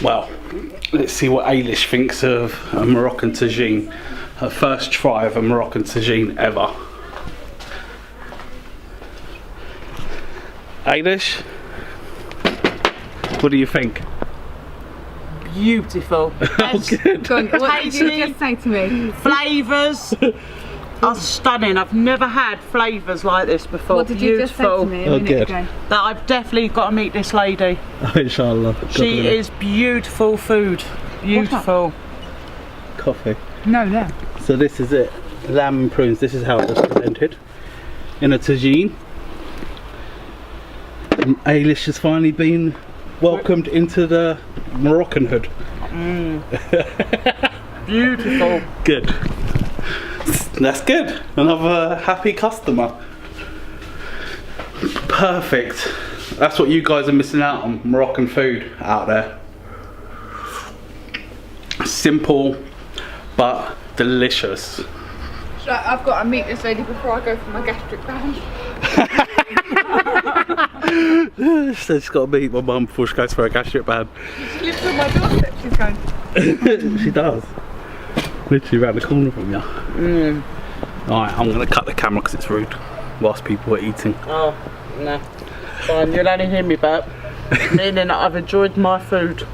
Well, let's see what Ailish thinks of a Moroccan tagine. Her first try of a Moroccan tagine ever. Ailish, what do you think? Beautiful. Oh, good. Go on, what did you just say to me? Flavours are stunning. I've never had flavours like this before. What did you just say to me a minute ago? That I've definitely got to meet this lady. Oh, inshallah. She is beautiful food. Beautiful. Coffee. No, no. So this is it. Lamb and prunes. This is how it was presented in a tagine. And Ailish has finally been welcomed into the Moroccan hood. Beautiful. Good. That's good. Another happy customer. Perfect. That's what you guys are missing out on, Moroccan food out there. Simple but delicious. I've got to meet this lady before I go for my gastric band. She's got to meet my mum before she goes for a gastric band. She lives on my doorstep, she's going. She does. Literally around the corner from you. Alright, I'm going to cut the camera because it's rude whilst people are eating. Oh, no. Fine, you'll only hear me burp. Meaning that I've enjoyed my food.